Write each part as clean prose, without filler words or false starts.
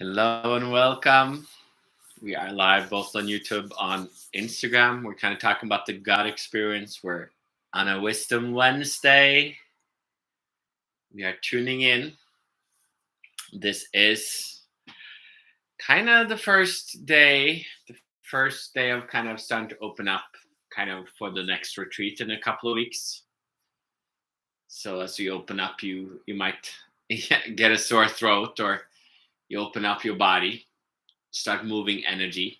Hello and welcome. We are live both on YouTube, on Instagram. We're kind of talking about the God experience. We're on a Wisdom Wednesday. We are tuning in. This is kind of the first day of kind of starting to open up kind of for the next retreat in a couple of weeks. So as you open up, you might get a sore throat, or you open up your body, start moving energy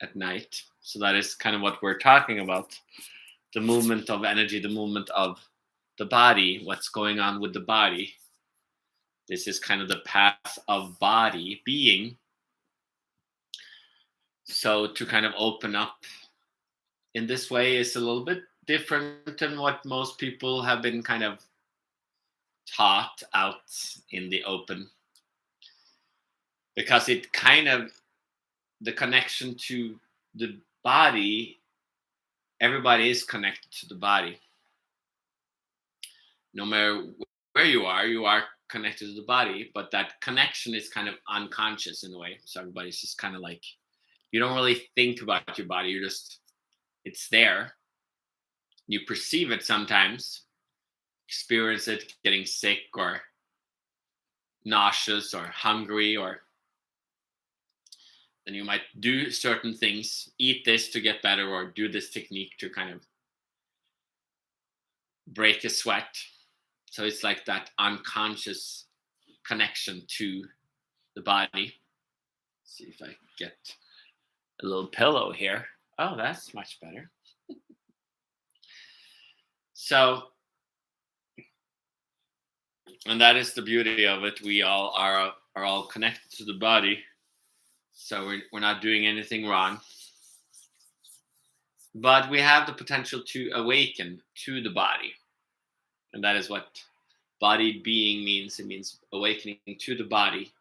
at night. So that is kind of what we're talking about. The movement of energy, the movement of the body, what's going on with the body. This is kind of the path of body being. So to kind of open up in this way is a little bit different than what most people have been kind of taught out in the open. Because it kind of, the connection to the body, everybody is connected to the body. No matter where you are connected to the body, but that connection is kind of unconscious in a way. So everybody's just kind of like, you don't really think about your body. You're just, it's there. You perceive it sometimes, experience it, getting sick or nauseous or hungry, or then you might do certain things, eat this to get better, or do this technique to kind of break a sweat. So it's like that unconscious connection to the body. Let's see if I get a little pillow here. Oh, that's much better. So, and that is the beauty of it. We all are all connected to the body. So we're not doing anything wrong. But we have the potential to awaken to the body. And that is what body being means. It means awakening to the body.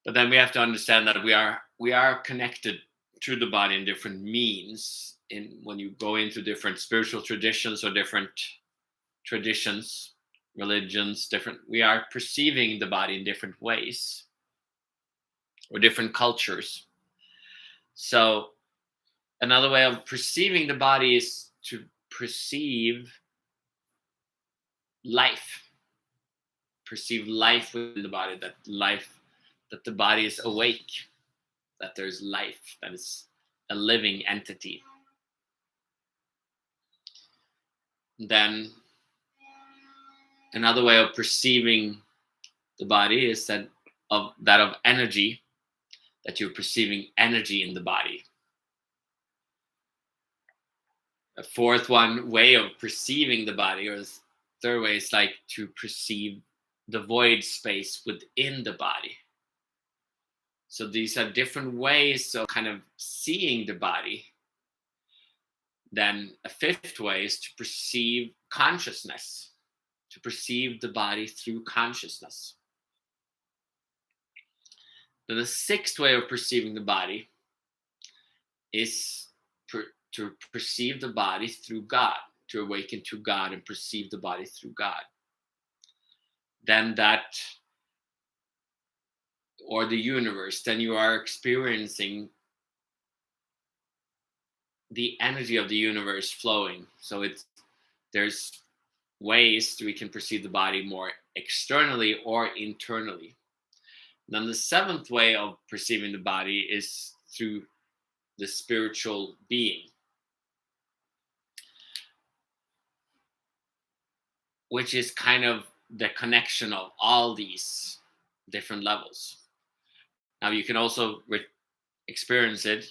But then we have to understand that we are connected to the body in different means. In when you go into different spiritual traditions or different traditions, religions, different, we are perceiving the body in different ways, or different cultures. So another way of perceiving the body is to perceive life. Perceive life within the body, that the body is awake, that there's life, that is a living entity. Then another way of perceiving the body is that of energy, that you're perceiving energy in the body. A fourth way of perceiving the body, or the third way, is like to perceive the void space within the body. So these are different ways of kind of seeing the body. Then a fifth way is to perceive consciousness, to perceive the body through consciousness. Then the sixth way of perceiving the body is to perceive the body through God, to awaken to God and perceive the body through God. Then that, or the universe, then you are experiencing the energy of the universe flowing. So there's ways we can perceive the body more externally or internally. Then the seventh way of perceiving the body is through the spiritual being, which is kind of the connection of all these different levels. Now you can also experience it,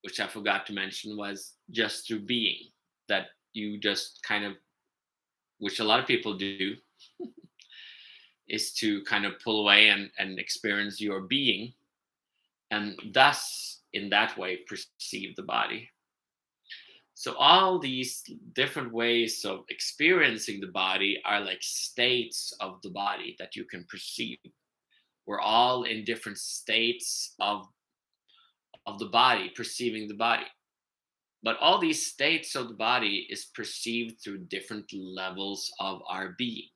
which I forgot to mention, was just through being, that you just kind of, which a lot of people do, is to kind of pull away and experience your being, and thus in that way perceive the body. So all these different ways of experiencing the body are like states of the body that you can perceive. We're all in different states of the body, perceiving the body. But all these states of the body is perceived through different levels of our being.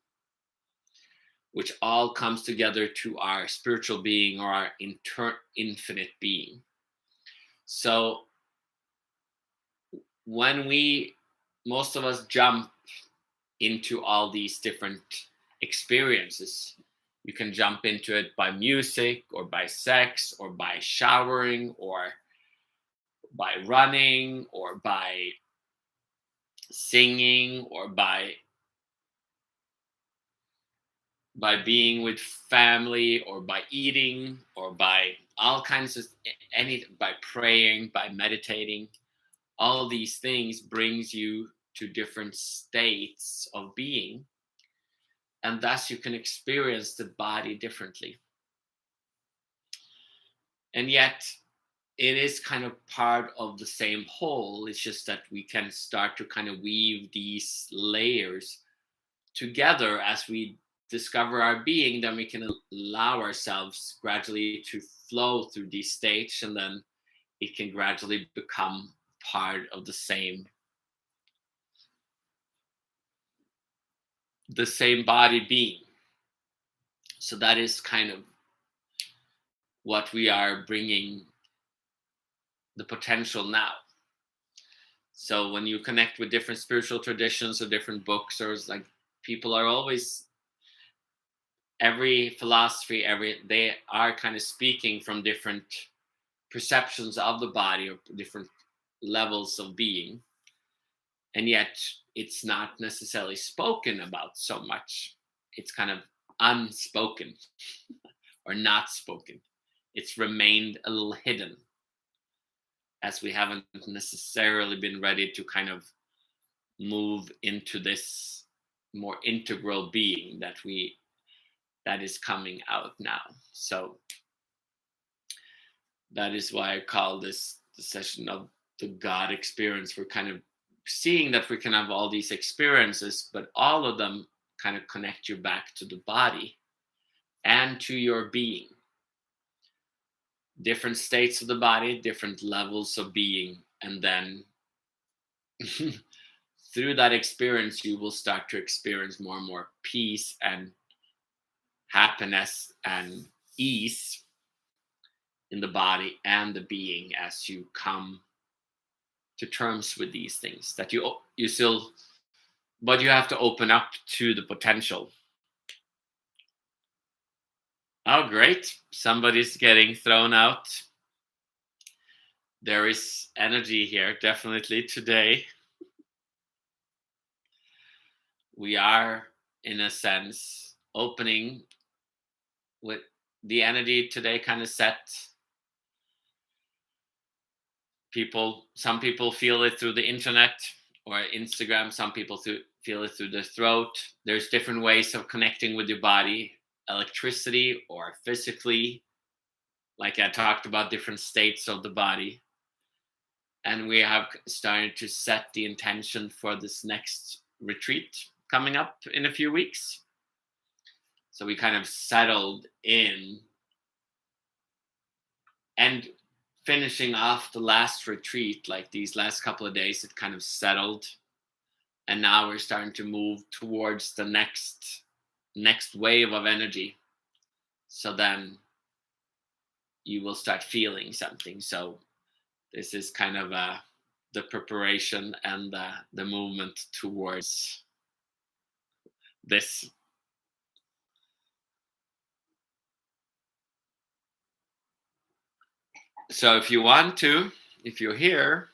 which all comes together to our spiritual being or our infinite being. So when most of us jump into all these different experiences, you can jump into it by music or by sex or by showering or by running or by singing or by being with family or by eating or by all kinds of by praying, by meditating. All these things brings you to different states of being, and thus you can experience the body differently. And yet it is kind of part of the same whole. It's just that we can start to kind of weave these layers together as we discover our being. Then we can allow ourselves gradually to flow through these states, and then it can gradually become part of the same body being. So that is kind of what we are bringing the potential now. So when you connect with different spiritual traditions or different books, or like people are always, every philosophy, they are kind of speaking from different perceptions of the body or different levels of being, and yet it's not necessarily spoken about so much. It's kind of unspoken or not spoken. It's remained a little hidden, as we haven't necessarily been ready to kind of move into this more integral being that is coming out now. So that is why I call this the session of the God experience. We're kind of seeing that we can have all these experiences, but all of them kind of connect you back to the body and to your being. Different states of the body, different levels of being, and then through that experience, you will start to experience more and more peace and happiness and ease in the body and the being as you come to terms with these things that you still, but you have to open up to the potential. Oh, great. Somebody's getting thrown out. There is energy here, definitely today. We are, in a sense, opening with the energy today kind of set. Some people feel it through the internet or Instagram. Some people feel it through the throat. There's different ways of connecting with your body, electricity or physically. Like I talked about, different states of the body. And we have started to set the intention for this next retreat coming up in a few weeks. So we kind of settled in, and finishing off the last retreat, like these last couple of days, it kind of settled. And now we're starting to move towards the next wave of energy. So then you will start feeling something. So this is kind of the preparation and the movement towards this. So if you want to, if you're here,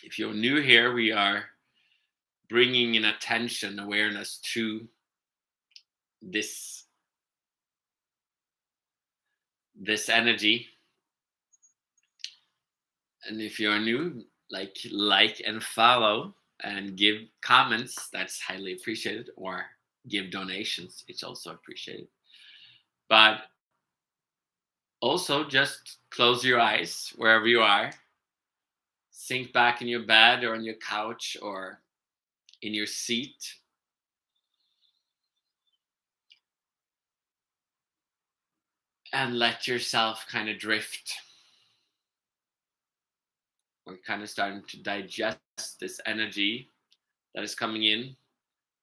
if you're new here, we are bringing in attention, awareness to this energy. And if you're new, like and follow and give comments, that's highly appreciated, or give donations, it's also appreciated. But also just close your eyes wherever you are, sink back in your bed or on your couch or in your seat, and let yourself kind of drift. We're kind of starting to digest this energy that is coming in,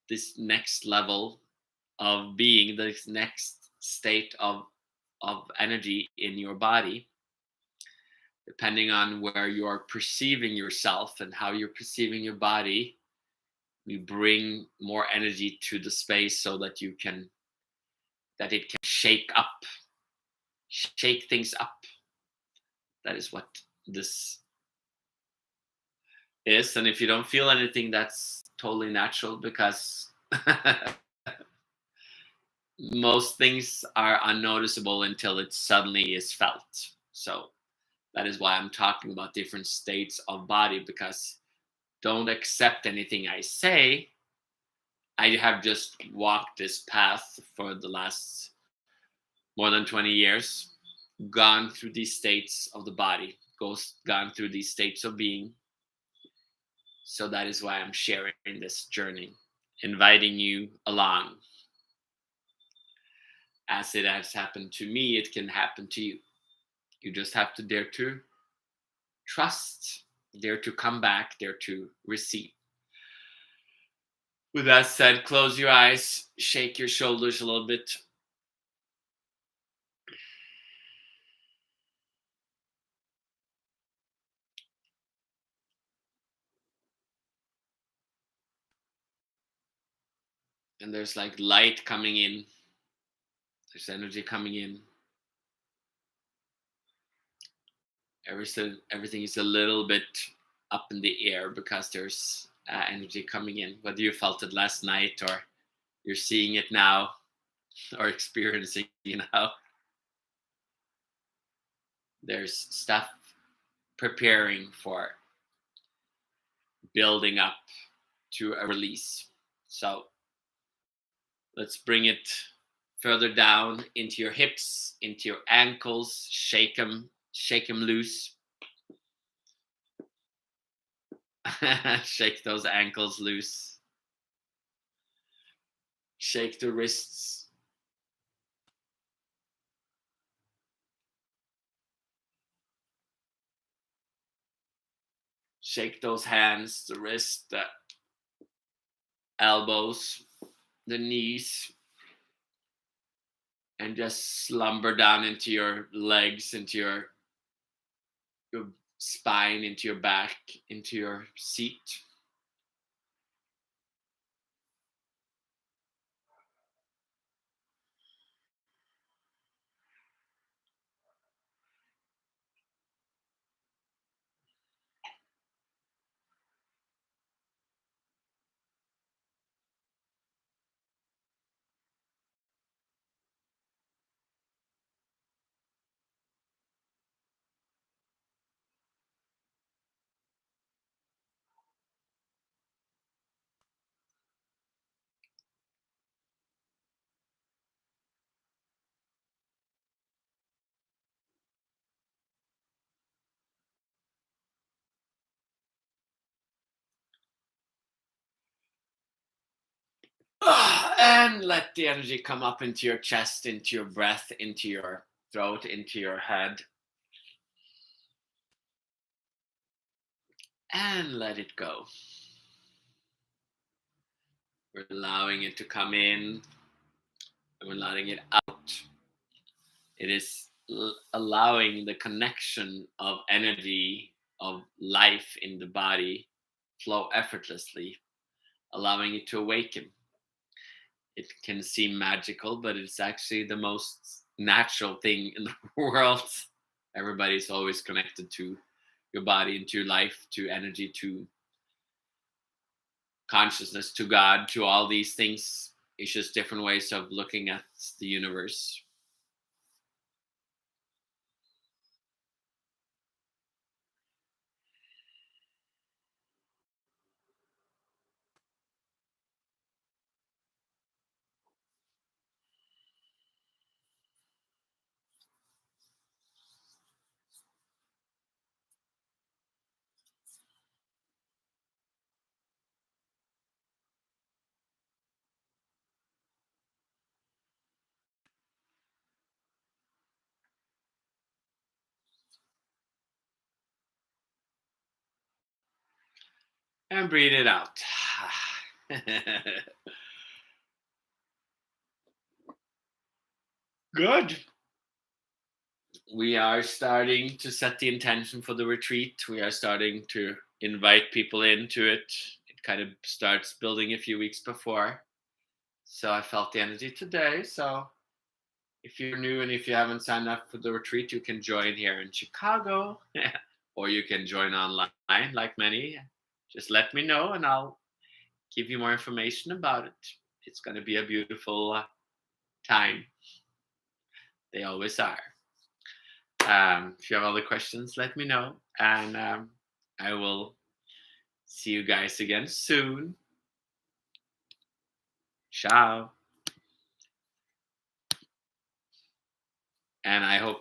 this next level of being, this next state of energy in your body, depending on where you are perceiving yourself and how you're perceiving your body, we bring more energy to the space so that it can shake things up. That is what this is. And if you don't feel anything, that's totally natural, because most things are unnoticeable until it suddenly is felt. So that is why I'm talking about different states of body, because don't accept anything I say. I have just walked this path for the last more than 20 years, gone through these states of the body, gone through these states of being. So that is why I'm sharing this journey, inviting you along. As it has happened to me, it can happen to you. You just have to dare to trust, dare to come back, dare to receive. With that said, close your eyes, shake your shoulders a little bit. And there's like light coming in, there's energy coming in. Everything is a little bit up in the air because there's energy coming in. Whether you felt it last night or you're seeing it now or experiencing it now, there's stuff preparing for building up to a release. So let's bring it further down into your hips, into your ankles. Shake them loose. Shake those ankles loose. Shake the wrists. Shake those hands, the wrists, the elbows, the knees, and just slumber down into your legs, into your spine, into your back, into your seat. And let the energy come up into your chest, into your breath, into your throat, into your head. And let it go. We're allowing it to come in, and we're letting it out. It is allowing the connection of energy, of life in the body, flow effortlessly, allowing it to awaken. It can seem magical, but it's actually the most natural thing in the world. Everybody's always connected to your body and to life, to energy, to consciousness, to God, to all these things. It's just different ways of looking at the universe. And breathe it out. Good. We are starting to set the intention for the retreat. We are starting to invite people into it. It kind of starts building a few weeks before. So I felt the energy today. So if you're new and if you haven't signed up for the retreat, you can join here in Chicago or you can join online like many. Just let me know and I'll give you more information about it. It's going to be a beautiful time. They always are. If you have other questions, let me know. And I will see you guys again soon. Ciao. And I hope